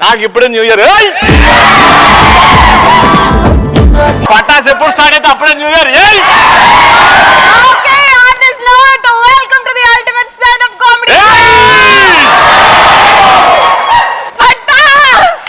నాకు ఇప్పుడు new year. Pataas ఎప్పుడు స్టార్ట్ అయితే అప్పుడే new year. Okay, on this note, welcome to the ultimate stand-up comedy. Patas!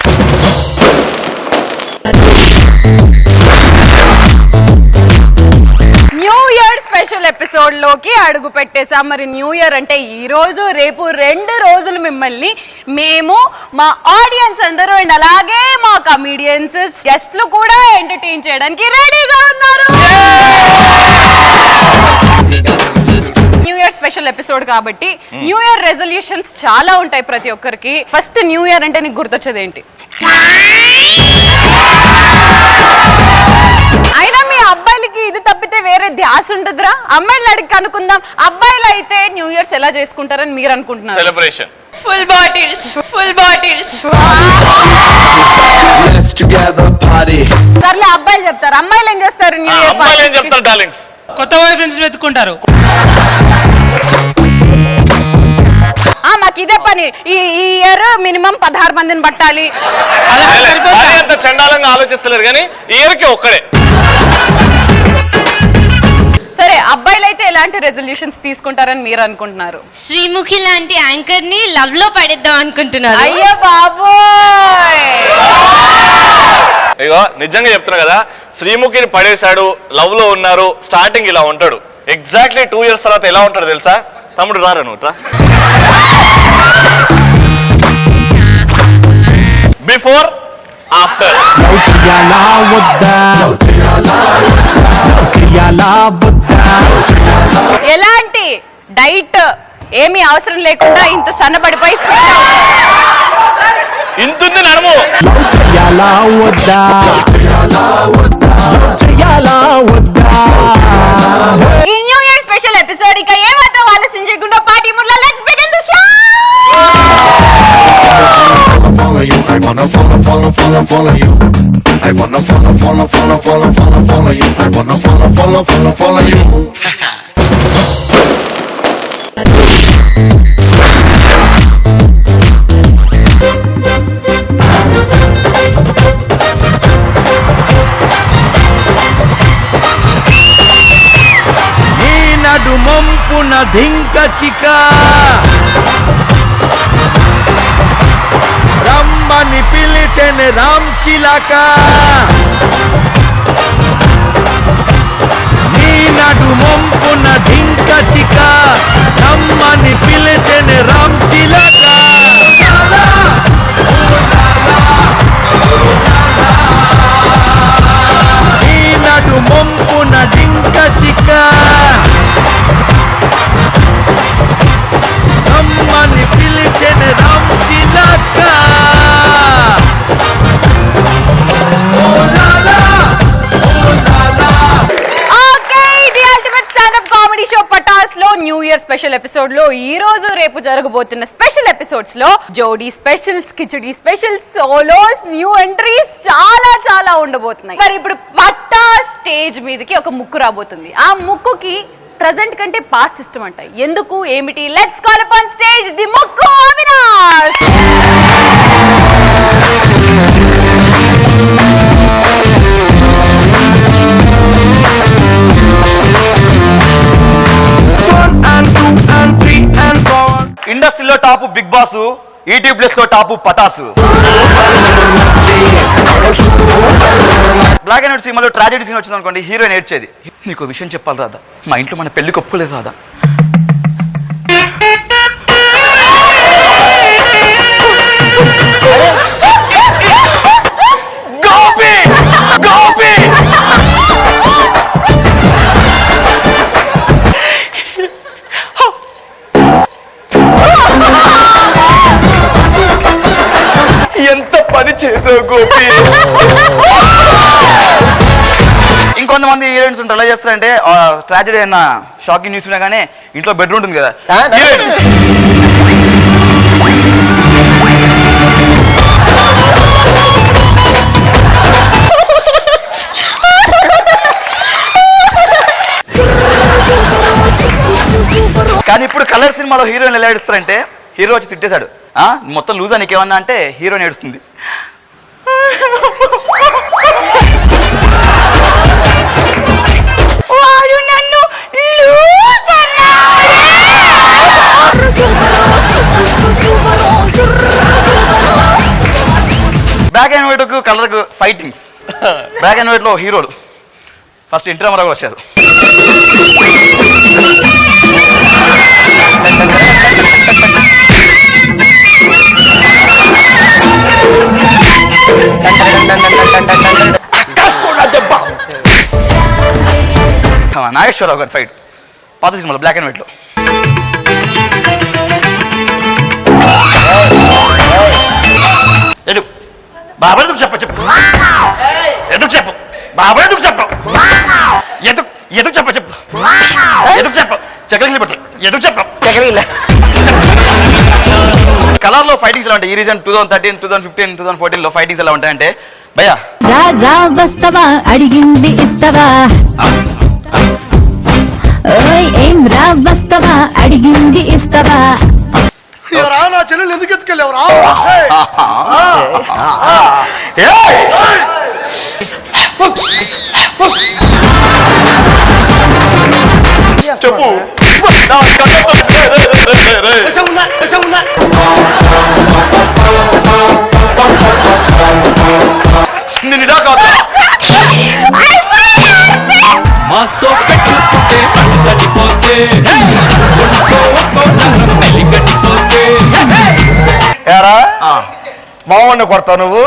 New year special episode లోకి అడుగు పెట్టేసాం. మరి న్యూ ఇయర్ అంటే ఈ రోజు రేపు 2 రోజులు మిమ్మల్ని మేము మా ఆడియన్స్ అందరూ అండ్ అలాగే మా కమీడియన్స్ గెస్ట్లు కూడా ఎంటర్టైన్ చేయడానికి రెడీగా ఉన్నారు. న్యూ ఇయర్ స్పెషల్ ఎపిసోడ్ కాబట్టి న్యూ ఇయర్ రెజల్యూషన్స్ చాలా ఉంటాయి ప్రతి ఒక్కరికి. ఫస్ట్ న్యూ ఇయర్ అంటే నీకు గుర్తొచ్చేది ఏంటి? అయినా మీ అబ్బాయిలకి ఇది తప్పితే వేరే ధ్యాస ఉంటుందిరా. అమ్మాయిలు అడిగి కనుక్కుందాం. అబ్బాయిలు అయితే న్యూ ఇయర్స్ ఎలా చేసుకుంటారని మీరు అనుకుంటున్నారు? Celebration, full bottles. సర్లే అబ్బాయిలు చెప్తారు. అమ్మాయిలు ఏం చేస్తారు న్యూ ఇయర్? అమ్మాయిలు ఏం చెప్తారు డార్లింగ్స్? కొత్త బాయ్ ఫ్రెండ్స్ వెతుక్కుంటారు. మాకు ఇదే పని. ఈ ఇయర్ మినిమం 16 మందిని పట్టాలి. అంత చండాలంగా ఆలోచిస్తలేరు కానీ ఇయర్కి ఒక్కడే. సరే, అబ్బాయిలు అయితే ఎలాంటి రెజల్యూషన్స్ తీసుకుంటారని మీరు అనుకుంటున్నారు? శ్రీముఖి లాంటి యాంకర్ ని లవ్ లో పడేద్దాం అనుకుంటున్నారు. అయ్యో బాబోయ్, ఇగో నిజంగా చెప్తున్నా కదా, శ్రీముఖిని పడేశాడు, లవ్ లో ఉన్నారు. స్టార్టింగ్ ఇలా ఉంటాడు. ఎగ్జాక్ట్లీ 2 years తర్వాత ఎలా ఉంటాడు తెలుసా? తమ్ముడు రారా నువ్వు బిఫోర్ ఆఫ్టర్. ఎలాంటి డైట్ ఏమీ అవసరం లేకుండా ఇంత సన్నబడిపోయి ఇంతుంది నడుము. ఈ న్యూ ఇయర్ స్పెషల్ ఎపిసోడ్ ఇక ఏమాత్రం ఆలోచించకుండా పార్టీ మూడ్ లో let's begin the show. I wanna follow you. I wanna follow you. I wanna follow you. నడు మంపున ధింక చిక రమ్మని పిలిచెను రామ్ చిలక. నీ నడు మంపున ధింక చిక రమ్మని పిలిచెను రామ్ చిలక. నీ నడు మంపున ధింక చిక రమ్మని పిలిచెను రామ్ చిలక. న్యూ ఇయర్ స్పెషల్ ఎపిసోడ్ లో ఈ రోజు రేపు జరగబోతున్న స్పెషల్ ఎపిసోడ్స్ లో జోడీ specials, khichdi specials, solos, new entries చాలా ఉండబోతున్నాయి. మరి ఇప్పుడు పట్టా స్టేజ్ మీదకి ఒక ముక్కు రాబోతుంది. ఆ ముక్కుకి ప్రెజెంట్ కంటే పాస్ట్ ఇష్టం అంట. ఎందుకు ఏమిటి? Let's call up on stage the ముక్కు అవినాష్. ఇండస్ట్రీలో టాపు బిగ్ బాస్, ఈటీ ప్లస్ లో టాపు పటాసు. బ్లాక్ అండ్ వైట్ సినిమాలో ట్రాజెడీ సీన్ వచ్చింది అనుకోండి, హీరోయిన్ ఏడ్చేది. నీకు విషయం చెప్పాలి రాదా, మా ఇంట్లో మన పెళ్లికి ఒప్పుకోలేదు రాదా. ఎంత పని చేసావు గోపి. ఇంకొంతమంది హీరోయిన్స్ ఉంటారు, ఎలా చేస్తారంటే ట్రాజెడీ అయినా షాకింగ్ న్యూస్ ఉన్నా కానీ ఇంట్లో బెడ్రూమ్ ఉంటుంది కదా, కానీ ఇప్పుడు కలర్ సినిమాలో హీరోయిన్ ఎలా ఏడుస్తారంటే హీరో వచ్చి తిట్టేశాడు. మొత్తం లూజా నీకేమన్నా అంటే హీరోని ఏడుస్తుంది. వాడు నన్ను లూజ్ అన్నాడు. Black and white colour fightings. Black and white లో హీరోలు ఫస్ట్ ఎన్టీ రామారావు వచ్చారు. నాగేశ్వరరావు గారి ఫైట్ పాత సినిమాలో బ్లాక్ అండ్ వైట్ లో. బాబా ఎందుకు చెప్ప చెప్పు ఎందుకు చెప్పు బాబా ఎందుకు చెప్ప ఎందుకు ఎందుకు చెప్ప చెప్పు ఎందుకు చెప్ప చక్కలు పడతాయి ఎందుకు చెప్ప కలర్ లో ఫైటింగ్స్ ఎలా ఉంటాయి? ఈ రీజన్ 2013, 2015, 2014 లో ఫైటింగ్స్ ఎలా ఉంటాయంటే భయ్యా వస్తవా అడిగింది ఇస్తవా ఏం రా వస్తవా అడిగింది ఇస్తవా నా చెల్లెలు ఎందుకు ఎత్తుకెళ్ళావురా? చెప్పు నిన్ను కాదు మాస్తో పెట్టుకుంటే అడుగడిపోతే మెలిగడిపోతే ఏరా మామూలు కొడతావు నువ్వు?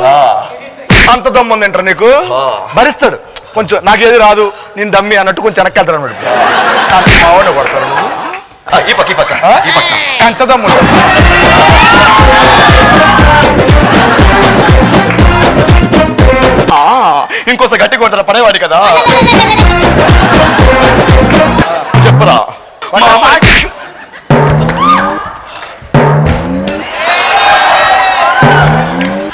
అంత దమ్ము ఉందంటారు నీకు? భరిస్తాడు కొంచెం, నాకేది రాదు నేను దమ్మి అన్నట్టు కొంచెం వెనక్కి వెళ్తాడు అన్నమాట. మామూలు కొడతారు నువ్వు? ఈ పక్క ఈ పక్క ఈ పక్క ఎంత దమ్ము ఉంటుంది? ఇంకోసారి గట్టి కొడతారా పడేవాడి కదా. చెప్పురా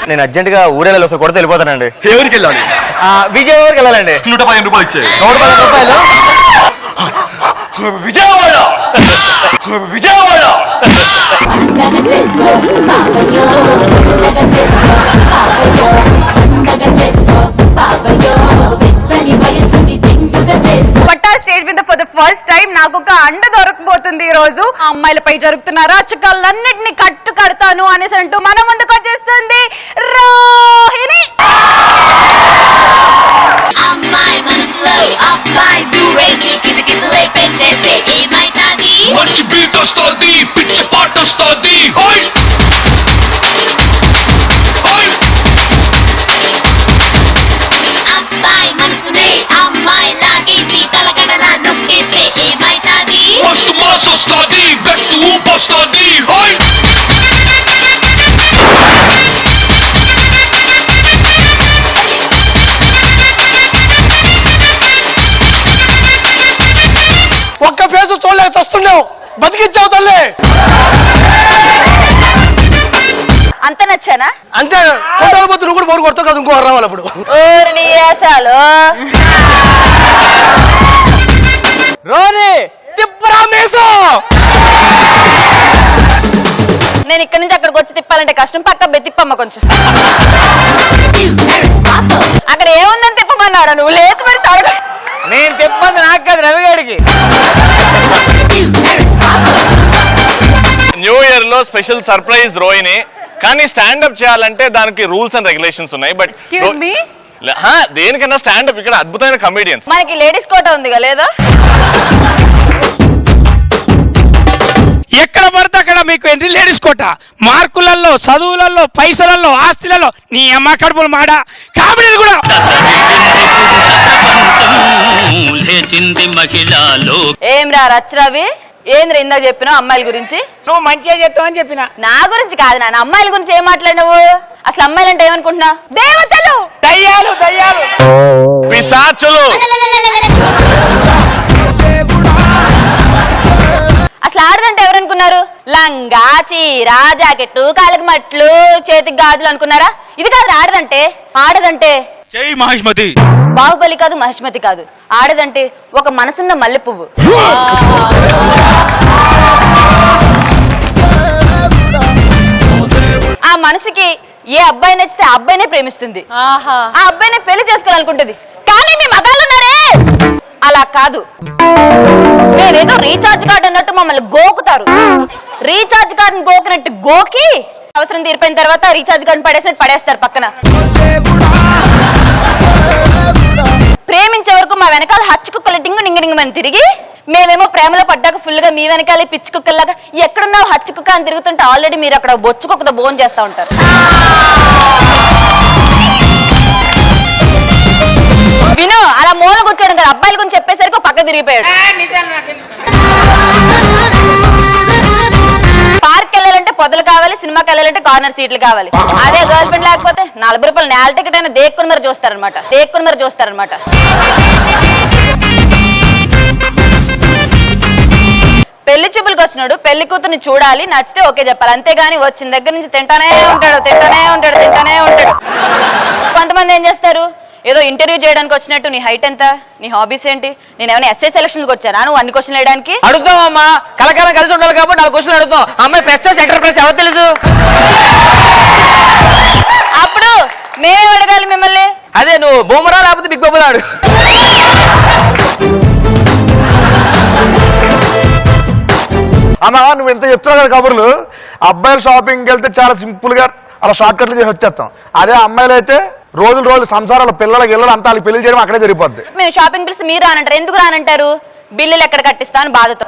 నేను అర్జెంట్ గా ఊరేళ్ళు వస్తే కొడితే వెళ్ళిపోతానండి. ఎవరికి వెళ్ళాలి? విజయవాడకి వెళ్ళాలండి. 115 రూపాయలు ఇచ్చాయి. 110 రూపాయలు విజయవాడ విజయవాడ పట్టా స్టేజ్ మీద ఫర్ ద ఫస్ట్ టైం నాకు ఒక అండ దొరకబోతుంది ఈ రోజు. ఆ అమ్మాయిలపై జరుగుతున్న రాచకాలన్నిటిని కడతాను అనేసి అంటూ మన ముందుకు వచ్చేస్తుంది రోహిణి. అమ్మాయి మనసులో అబ్బాయి దూరేసి కితకితలై పెట్టేస్తే ఏమైతాది? మంచి బీట్ వస్తుంది, పిచ్చి పాట వస్తుంది. అబ్బాయి మనసునే అమ్మాయి లాగేసి తలగడలా నొక్కేస్తే ఏమైతాది? మస్తు మాస్ వస్తుంది, బెస్ట్ ఊపు వస్తుంది. ఒక్క ఫేస్ చూడలేక చస్తున్నావు, బతికిచ్చావు తల్లి. అంత నచ్చానా? అంటే కొండల పొద్దు నువ్వు కూడా బోరు కొడతావు కదా, ఇంకో రావాలి అప్పుడు. రోని తిప్పరా మేసం. నేను ఇక్కడ నుంచి అక్కడికి వచ్చి తిప్పాలంటే కష్టం. పక్క తిప్పమ్మ కొంచెం. అక్కడ ఏముందని తిప్పమన్నాడు? నువ్వు లేదు మరి తాడు. నేను తిప్పంది నాకు కాదు, రవిగాడికి. న్యూ ఇయర్ లో స్పెషల్ సర్ప్రైజ్ రోహిణి, కానీ స్టాండప్ చేయాలంటే దానికి రూల్స్ అండ్ రెగ్యులేషన్స్ ఉన్నాయి. బట్ ఎక్స్క్యూజ్ మీ, దేనికన్నా స్టాండప్ ఇక్కడ అద్భుతమైన కమెడియన్స్. మనకి లేడీస్ కోట ఉంది లేదా? ఎక్కడ పడితే అక్కడ మీకు ఏంటి లేడీస్ కోట? మార్కులలో, చదువులలో, పైసలలో, ఆస్తులలో నీ అమ్మ కడుపులు మాడ. కామెడీ కూడా ఏం రా రచ్చరవి, ఏంద్ర ఇందాక చెప్పినావు అమ్మాయిల గురించి? నువ్వు మంచిగా చెప్తావు అని చెప్పిన. నా గురించి కాదు నాన్న, అమ్మాయిల గురించి ఏం మాట్లాడినావు? అసలు అమ్మాయిలు అంటే ఏమనుకుంటున్నా? దేవతలు, దయ్యాలు, దయ్యాలు, పిశాచులు. అసలు ఆడదంటే ఎవరనుకున్నారు? లంగా, చీర, జాకెట్టు, కాళ్ళకి మట్లు, చేతికి గాజులు అనుకున్నారా? ఇది కాదు ఆడదంటే. ఆడదంటే జై మహిష్మతి. బాహుబలి కాదు, మహిష్మతి కాదు. ఆడదంటే ఒక మనసున్న మల్లె పువ్వు. ఆ మనసుకి ఏ అబ్బాయి నచ్చితే ఆ అబ్బాయినే ప్రేమిస్తుంది, ఆ అబ్బాయినే పెళ్లి చేసుకోవాలనుకుంటుంది. కానీ మీ మగాళ్ళు ఉన్నారే అలా కాదు. మేమేదో రీఛార్జ్ కార్డ్ అన్నట్టు మమ్మల్ని గోకుతారు. రీఛార్జ్ కార్డ్ గోకినట్టు గోకి అవసరం తీరిపోయిన తర్వాత రీఛార్జ్ కార్డ్ పడేసినట్టు పడేస్తారు పక్కన. ప్రేమించే వరకు మా వెనకాల హచ్చు కుక్కలు డింగు డింగు డింగు అని తిరిగి, మేమేమో ప్రేమలో పడ్డాక ఫుల్ గా మీ వెనకాలే పిచ్చి కుక్కల్లాగా ఎక్కడున్నావు హచ్చు కుక్క అని తిరుగుతుంటే ఆల్రెడీ మీరు అక్కడ బొచ్చు కుక్కతో బోన్ చేస్తా ఉంటారు. విను, అలా మూల కూర్చోడం కదా, అబ్బాయిల గురించి చెప్పేసరికి పక్క తిరిగిపోయాడు. పార్క్ వెళ్ళాలంటే పొదలు కావాలి, సినిమాకి వెళ్ళాలంటే కార్నర్ సీట్లు కావాలి. అదే గర్ల్ ఫ్రెండ్ లేకపోతే 40 రూపాయలు నేల టికెట్ అయినా దేక్కుని మరి చూస్తారనమాట. పెళ్లి చూపులకు వచ్చినాడు, పెళ్లి కూతుర్ని చూడాలి, నచ్చితే ఓకే చెప్పాలి. అంతేగాని వచ్చిన దగ్గర నుంచి తింటానే ఉంటాడు. కొంతమంది ఏం చేస్తారు, ఏదో ఇంటర్వ్యూ చేయడానికి వచ్చినట్టు నీ హైట్ ఎంత, నీ హాబీస్ ఏంటి, నేను ఏమైనా ఎస్ఐ సెలక్షన్కి వచ్చానా నువ్వు అన్ని క్వశ్చన్లు వేయడానికి? అడుగుతాం అమ్మా, కలకాలం కలిసి ఉండాలి కాబట్టి 4 క్వశ్చన్లు అడుగుతాం. అమ్మాయి ఫ్రెష్ సెంటర్ ఫ్రెష్ ఎవరు తెలుసు? అప్పుడు మేమేం అడగాలి మిమ్మల్ని? అదే నువ్వు బొమ్మరా లేకపోతే బిగ్ బొమ్మరా అడుగు. అన్నా నువ్వు ఎంత చెప్తున్నావు కదా కబుర్లు, అబ్బాయిలు షాపింగ్కి వెళ్తే చాలా సింపుల్ గా అలా షార్ట్ కట్లు చేసి వచ్చేస్తాం. అదే అమ్మాయిలు అయితే రోజులు సంసారాలు పిల్లలకి వెళ్ళడం అంతా వాళ్ళకి పెళ్లి చేయడం అక్కడే జరిగిపోద్ది. మేము షాపింగ్ పిలిస్తే మీరు రానంటారు, ఎందుకు రానంటారు? బిల్లులు ఎక్కడ కట్టిస్తా అని బాధతో.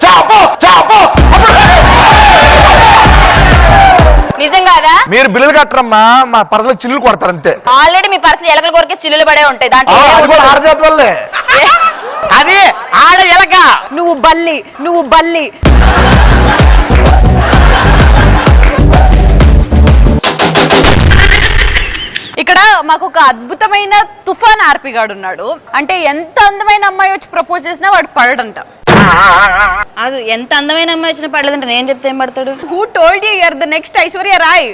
నిజం కాదా? మీరు బిల్లులు కట్టరమ్మా, మా పర్సలు చిల్లులు కొడతారు అంతే. ఆల్రెడీ మీ పర్సలు ఎలకల కొరికే చిల్లులు పడే ఉంటాయి దాంట్లో. ఆడజాతి వల్లే అది ఆడ ఎలక. నువ్వు బల్లి. ఇక్కడ మాకు ఒక అద్భుతమైన తుఫాన్ ఆర్పిగాడు ఉన్నాడు. అంటే ఎంత అందమైన అమ్మాయి వచ్చి ప్రపోజ్ చేసినా వాడు పడడంట. అది ఎంత అందమైన అమ్మాయి వచ్చినా పడలేదంట. నేను చెప్తే ఏం పడతాడు? Who told you you're the next Aishwarya Rai?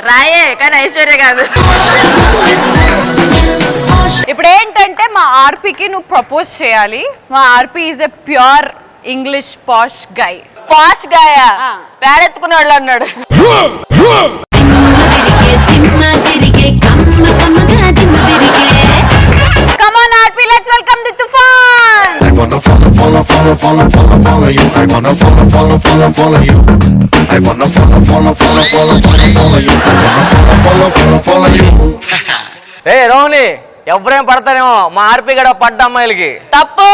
రాయే కానీ ఐశ్వర్య కాదు. ఇప్పుడు ఏంటంటే మా ఆర్పికి నువ్వు ప్రపోజ్ చేయాలి. మా RP is a pure English posh guy. Posh గాయా? పేడెత్తుకునే వాళ్ళు అన్నాడు. Come on RP, let's welcome the Tufan. I wanna follow you. I wanna follow you. I wanna follow you. ఏ రోహిణి, ఎవరేం పడతారేమో మా ఆర్పి గడ పడ్డ అమ్మాయిలకి. తప్పు.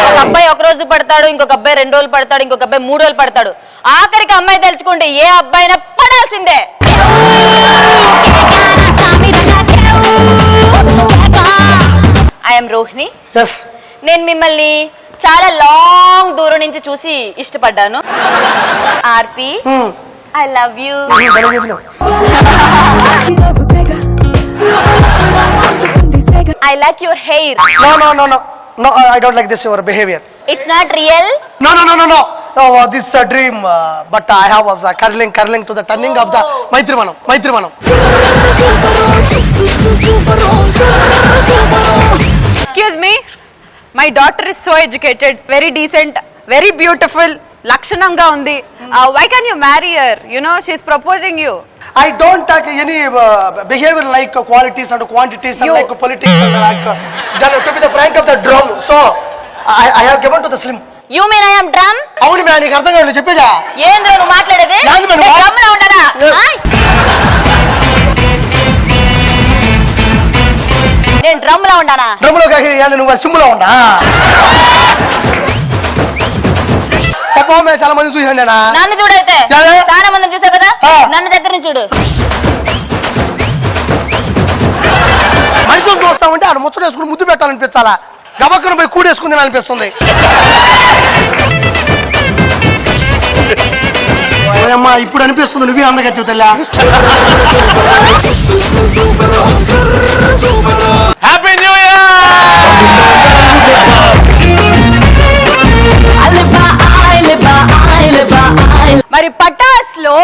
ఒక అబ్బాయి ఒక రోజు పడతాడు, ఇంకొక అబ్బాయి 2 రోజులు పడతాడు, ఇంకొక అబ్బాయి 3 రోజులు పడతాడు. ఆఖరికి అమ్మాయి తెలుసుకుంటే ఏ అబ్బాయినా పడాల్సిందే. ఐఎమ్ రోహిణి. నేను మిమ్మల్ని చాలా లాంగ్ దూరం నుంచి చూసి ఇష్టపడ్డాను. RP I love you. I like your hair. No, I don't like this your behavior. It's not real. No. Oh, this is a dream, but I have was curling to the turning of the Maitrivanam. Excuse me. My daughter is so educated, very decent, very beautiful. Lakshananga undi. Why can't you marry her? You know, she's proposing you. I don't take any behavior like qualities and quantities and like politics and like to be the frank of the drum. So I have given to the slim. You mean I am drum? అవును మే నీకు అర్థం కాదు చెప్పేదా? ఏంద్ర నువ్వు మాట్లాడేది? Drum లో ఉండనా? నేను డ్రమ్ లో ఉండనా? డ్రమ్ లో కాకి ఏంది నువ్వు సిమ్ లో ఉండా? పాపం మే చాలా మంది చూసాను నేను. నన్ను చూడైతే చాలా మందిని చూసావు కదా, నన్ను దగ్గర నుంచి చూడు. మనుషులు చూస్తామంటే ఆడ ముచ్చట వేసుకుని ముద్దు పెట్టాలనిపించాలా, గబక్కన పోయి కూడేసుకుంది అనిపిస్తుంది. అమ్మా ఇప్పుడు అనిపిస్తుంది నువ్వే అందగత్తి తెల్లా. Happy new year. మరి పటాస్ లో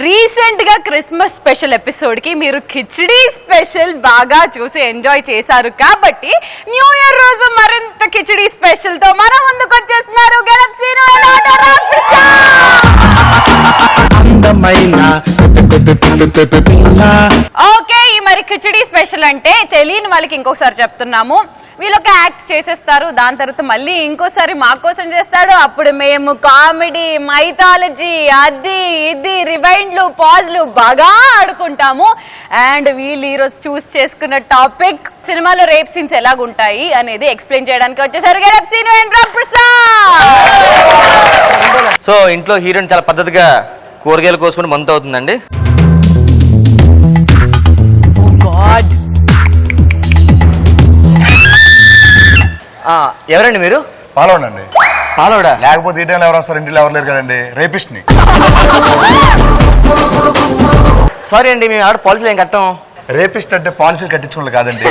రీసెంట్ గా క్రిస్మస్ స్పెషల్ ఎపిసోడ్ కి మీరు కిచిడి స్పెషల్ బాగా చూసి ఎంజాయ్ చేశారు కాబట్టి న్యూ ఇయర్ రోజు మరింత కిచిడి స్పెషల్ తో మన ముందుకు వచ్చేస్తున్నారు గెటప్ సీను. అందమైన ఓకే, ఈ మరి కిచిడి స్పెషల్ అంటే తెలియని వాళ్ళకి ఇంకొకసారి చెప్తున్నాము. వీళ్ళొక యాక్ట్ చేసేస్తారు, దాని తర్వాత మళ్ళీ ఇంకోసారి మా కోసం చేస్తాడు. అప్పుడు మేము కామెడీ, మైథాలజీ, అది ఇది రివైండ్లు, పాజ్లు బాగా ఆడుకుంటాము. అండ్ వీళ్ళు ఈరోజు చూస్ చేసుకున్న టాపిక్ సినిమాలో రేప్ సీన్స్ ఎలాగుంటాయి అనేది ఎక్స్ప్లెయిన్ చేయడానికి వచ్చేసరి rape scene and Ram Prasad. So ఇంట్లో హీరోయిన్ చాలా పద్ధతిగా కూరగాయలు కోసుకుని మంత్ అవుతుందండి. ఎవరండి మీరు? పాలోడండి. పాలోడా? లేకపోతే ఈ టైంలో ఎవరు వస్తారు? ఇంటిలో ఎవరు లేరు కదండి, రేపిస్ట్ ని. సారీ అండి, మేము ఆవిడ పాలసీలు ఏం కట్టాం. రేపిస్ట్ అంటే పాలసీలు కట్టించుకోవాలి కాదండి,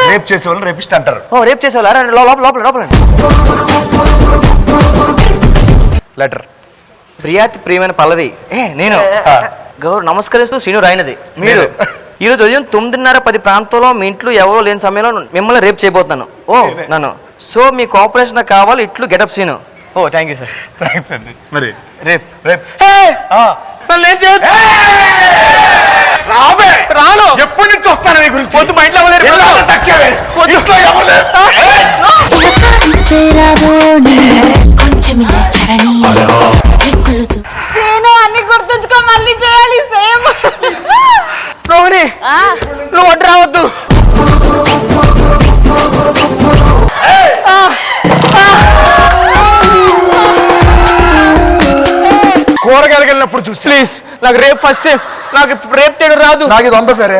రేప్ చేసే వాళ్ళు రేపిస్ట్ అంటారు. ఓ రేప్ చేసేవాళ్ళ? లోపల లోపల లెటర్. ప్రియాతి ప్రియమైన పల్లవి. నేను గౌరవ నమస్కరిస్తూ శ్రీను రాయినది. మీరు ఈరోజు ఉదయం 9:30-10 ప్రాంతంలో మీ ఇంట్లో ఎవరో లేని సమయంలో మిమ్మల్ని రేప్ చేయబోతున్నాను. ఓ నన్ను. సో మీ కోఆపరేషన్ నాకు కావాలి. ఇట్లు getup scene. Oh thank you sir. Thanks అండి. మరి రేప్ రేప్ నన్ను ఏం చేయొద్దు. రాను. ఎప్పటి నుంచి వస్తాను మీ గురించి? పొద్దు మా ఇంట్లో ఎవరు లేరు. ఇంట్లో ఎవరు లేరు. సీను అన్ని గుర్తుంచుకో, మళ్ళీ చేయాలి సేమ్. రోహిణి నువ్వు వడ్డు రావద్దు. కూరగాయలకు వెళ్ళినప్పుడు చూసి ప్లీజ్ నాకు రేపు ఫస్ట్ టైం, నాకు రేపు చేయడం రాదు. నాకు ఇది అంతా సరే.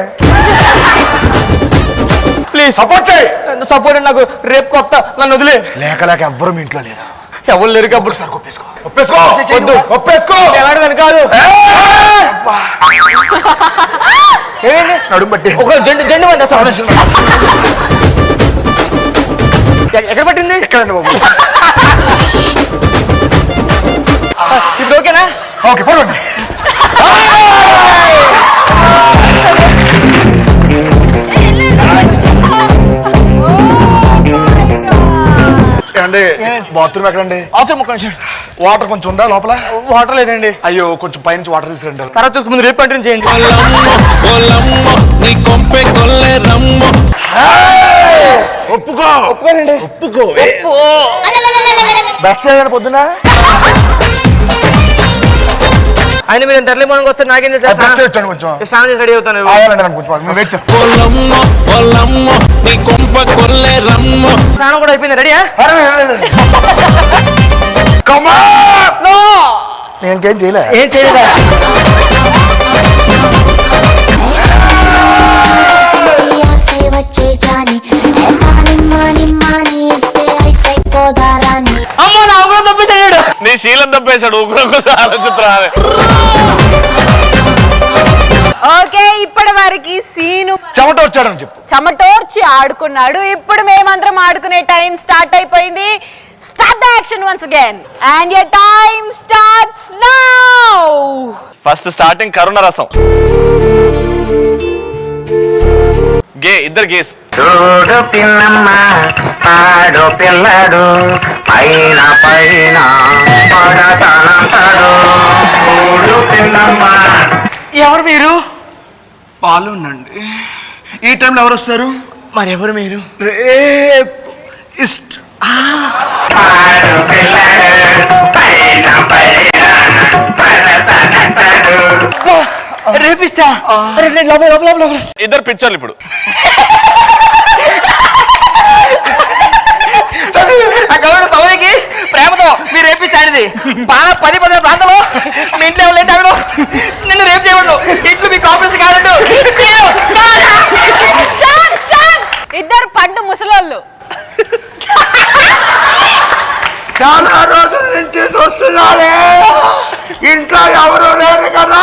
ప్లీజ్ సపోర్ట్ చేయి. సపోర్ట్. నాకు రేపు కొత్త, నన్ను వదిలే. లేక లేక ఎవ్వరు మీ ఇంట్లో లేరు. ఎవరు లేరు కాబట్టి సార్ ఒప్పేసుకో. ఒప్పేసుకో. వద్దు. ఒప్పేసుకో. ఎలాంటిదని కాదు. ఏమైంది? నడుము బట్టి ఒక జెండు వంద ఎక్కడ పట్టింది? ఎక్కడండి బాబు? ఇప్పుడు ఓకేనా? ఓకే పడండి. అండి బాత్రూమ్ ఎక్కడండి? అవతల ఒక్క నిమిషం. వాటర్ కొంచెం ఉందా లోపల? వాటర్ లేదండి. అయ్యో కొంచెం పైనుంచి వాటర్ తీసుకురండి. తర్వాత చూసుకు ముందు రేపు కంటిన్యూ చేయండి. ఒప్పుకో. ఒప్పుకోనండి. ఒప్పుకో. బస్ చేయాలని పొద్దున ఆయన మీరు ఎర్లీ మార్నింగ్ వస్తే నాకేం చేస్తారు? బస్ వచ్చాను కొంచెం స్నానం చేసి రెడీ అవుతాను. కొంచెం వెయిట్ చేస్తాను. స్నానం కూడా అయిపోయింది. రెడీయా? నేనేం చేయలే. ఏం చేయలేదా? అమ్మో నా కూడా తప్పించాడు. నీ శీలం తప్పేశాడు. ఆలోచిస్తున్నా. ఓకే, ఇప్పటి వరకు సీను చెమట వచ్చాడని చెప్పు. చెమటోర్చి ఆడుకున్నాడు. ఇప్పుడు మేమందరం ఆడుకునే టైం స్టార్ట్ అయిపోయింది. Start the action once again and your time starts now. First starting కరుణ రసం. గే ఇద్దరు గేస్. చూడు పిల్లమ్మ ఆడు పిల్లడు పైన పైన పడతానంటాడు. చూడు పిల్లమ్మ. ఎవరు మీరు? పాలు ఉండండి. ఈ టైంలో ఎవరు వస్తారు? మరి ఎవరు మీరు? రేప్ ఇస్ట్. ఆడు పిల్లడు పైన పైన పడతానంటాడు. రేపిస్తా. ఇద్దరు పిక్చర్లు ఇప్పుడు. ప్రేమతో మీరు రేపిస్తాడిది బాగా 10 ప్రాంతంలో మీ ఇంట్లో ఎవరు నిన్ను రేపు చేయవద్దు. ఇంట్లో మీ కాంప్లెక్స్ కాదు. ఇద్దరు పండు ముసలోళ్ళు. చాలా రోజుల నుంచి చూస్తున్నారే, ఇంట్లో ఎవరు లేరు కదా,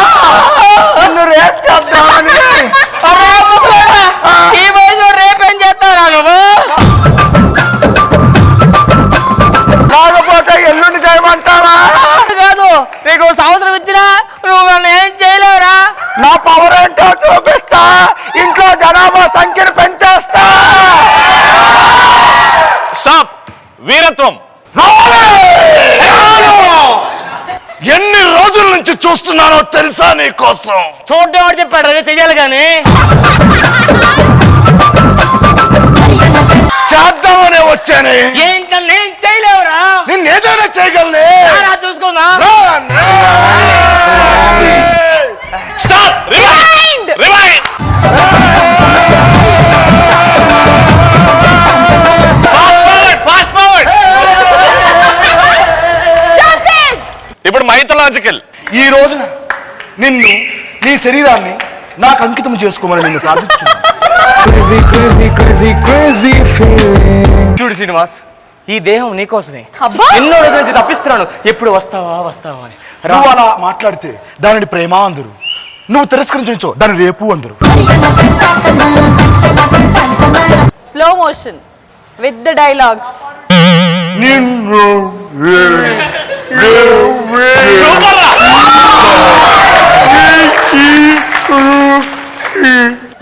నిన్ను రేప్ చేద్దామని. ఈ వయసు రేపేం చేస్తారా నువ్వు? కాకపోతే ఎల్లుండి చేయమంటావా? కాదు, నీకు సంవత్సరం ఇచ్చినా నువ్వు నన్ను ఏం చేయలేవురా. నా పవర్ ఏంటో చూపిస్తా. ఇంట్లో జనాభా సంఖ్యను పెంచేస్తా. స్టాప్. వీరత్వం. ఎన్ని రోజుల నుంచి చూస్తున్నానో తెలుసా నీ కోసం? చూడడం వాడు చెప్పాడు అదే చెయ్యాలి కానీ చేద్దామనే వచ్చానే. ఏంటన్నా నేను చేయలేవురా. నిన్నేదైనా చేయగలనే. చూసుకుందా stop. Rewind. Rewind. Fast forward. ఇప్పుడు మైథలాజికల్. ఈ రోజున నిన్ను నీ శరీరాన్ని నాకు అంకితం చేసుకోమని నిన్ను ప్రార్థిస్తున్నాను. చూడు శ్రీనివాస్, ఈ దేహం నీకోసమే. అబ్బా! ఎన్నో రోజుల నుంచి తప్పిస్తున్నాను, ఎప్పుడు వస్తావా వస్తావా అని. నువ్వు అలా మాట్లాడితే దానిని ప్రేమ అందరు, నువ్వు తిరస్కరించో దాని రేపు అందరు. Slow motion with the dialogues. నిన్ను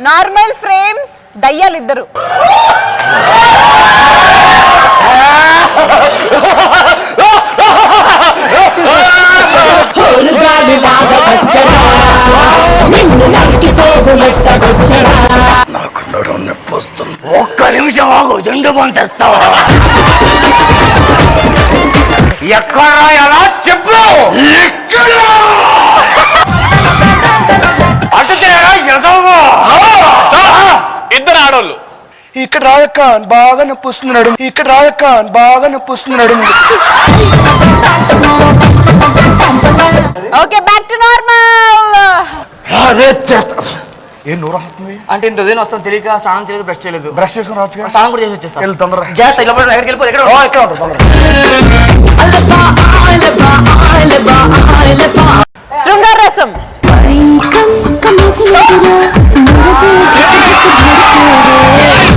నార్మల్ ఫ్రేమ్స్ దయ్యాలు ఇద్దరు. నాకు నడుం నొప్పి వస్తుంది. ఒక్క నిమిషం ఆగు, జెండు బాంబు తెస్తావా? ఎక్కడ ఎలా చెప్పు. అటు తిరగా ఎదవా. ఇద్దరు ఆడోళ్ళు. ఇక్కడ రాయక్క బాగా నొప్పి వస్తున్నాడు. ఇక్కడ రాయక్క బాగా నొప్పి వస్తున్నాడు. Okay, back to normal. చేస్తా. ఏం నోరు వస్తుంది అంటే ఇంత ఉదయం వస్తాను తెలియక స్నానం చేయలేదు, బ్రష్ చేయలేదు. బ్రష్ చేసుకుని రావచ్చు. స్నానం కూడా చేసి వచ్చేస్తాను. వెళ్ళు తొందరగా. జాగ్రత్త, ఇలా పడి ఎక్కడికి వెళ్ళిపో. ఎక్కడ ఇక్కడ ఉంటుంది తొందరగా. శృంగార రసం.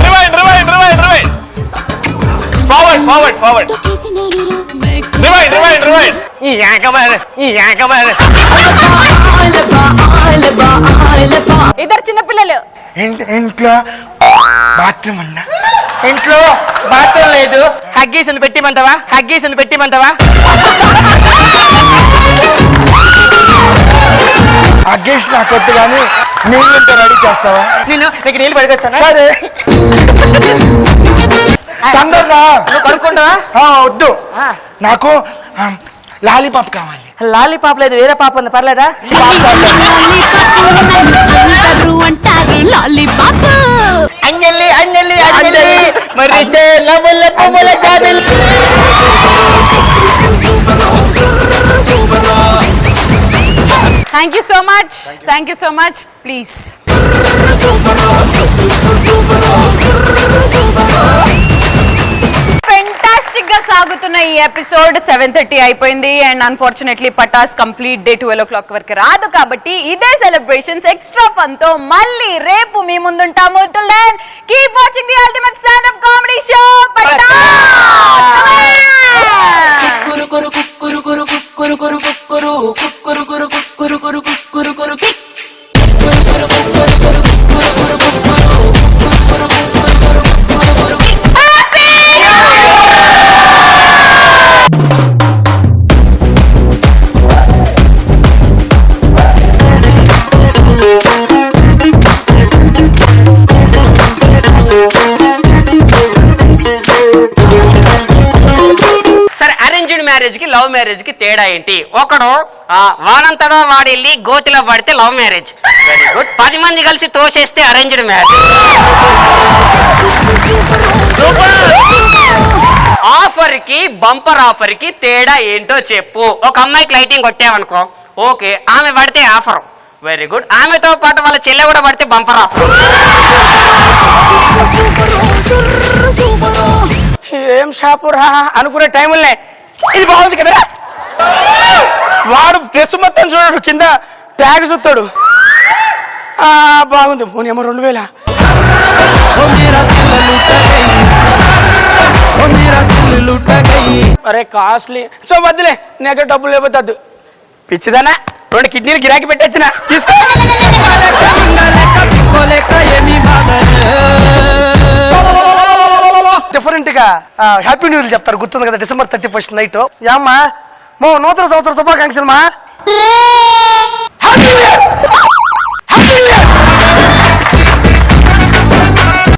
Rewind. Rewind. Rewind. Rewind. Forward. Forward. Forward. Rewind. Rewind. Rewind. ఈ ఏకమైన ఇద్దరు చిన్నపిల్లలు. ఇంట్లో బాత్రూమ్ ఉన్నా. ఇంట్లో బాత్రూమ్ లేదు, హగ్గీసుని పెట్టిమంటావా? హగ్గీసుని పెట్టిమంటావా? అగ్గేసి నాకు వద్దు కానీ నీళ్ళంటే రెడీ చేస్తావా? నేను నీకు నీళ్ళు పడికొస్తాను. సరే తొందరగా. నువ్వు కడుక్కుంటావా? వద్దు, నాకు లాలీపాప్ కావాలి. లాలీపాప్ లేదు, వేరే పాప ఉంది, పర్లేదా? అంజలి అంజలి అంజలి మరి thank you so much. Thank you so much. Please. Fantastic గా సాగుతున్న ఈ ఎపిసోడ్ 7:30 అయిపోయింది. And unfortunately Patas complete day 12 o'clock వరకు రాదు. కాబట్టి ఇదే సెలబ్రేషన్స్ ఎక్స్ట్రా ఫన్ తో మళ్ళీ రేపు మీ ముందుంటాము. Till then keep watching the ultimate stand up comedy show Pataas. సరే, అరేంజ్డ్ మ్యారేజ్ కి లవ్ మ్యారేజ్ కి తేడా ఏంటి? ఒకడు వానంతడో వాడెళ్ళి గోతిలో పడితే లవ్ మ్యారేజ్. Very good. 10 మంది కలిసి తోసేస్తే అరేంజ్డ్ మ్యారేజ్. ఆఫర్ కి బంపర్ ఆఫర్ కి తేడా ఏంటో చెప్పు. ఒక అమ్మాయికి లైటింగ్ కొట్టావనుకో, ఓకే, ఆమె పడితే ఆఫర్. Very good. ఆమెతో పాటు వాళ్ళ చెల్లె కూడా పడితే బంపర్ ఆఫర్. ఏం షాపురా అనుకునే టైములనే ఇది బాగుంది కదా. వాడు డ్రెస్ మొత్తం చూడడు, కింద ట్యాగ్ చూస్తాడు. బాగుంది. పోనేమో 2000. అరే కాస్ట్లీ. సో వద్దులే, నీకు డబ్బులు లేకపోతే పిచ్చిదానా. 2 కిడ్నీలు గిరాకీ పెట్టొచ్చిన తీసుకో. డిఫరెంట్ గా హ్యాపీ న్యూ ఇయర్ చెప్తారు, గుర్తుంది కదా? December 31st night. యామ్మా నూతన సంవత్సర శుభాకాంక్షలు మా. Happy New Year!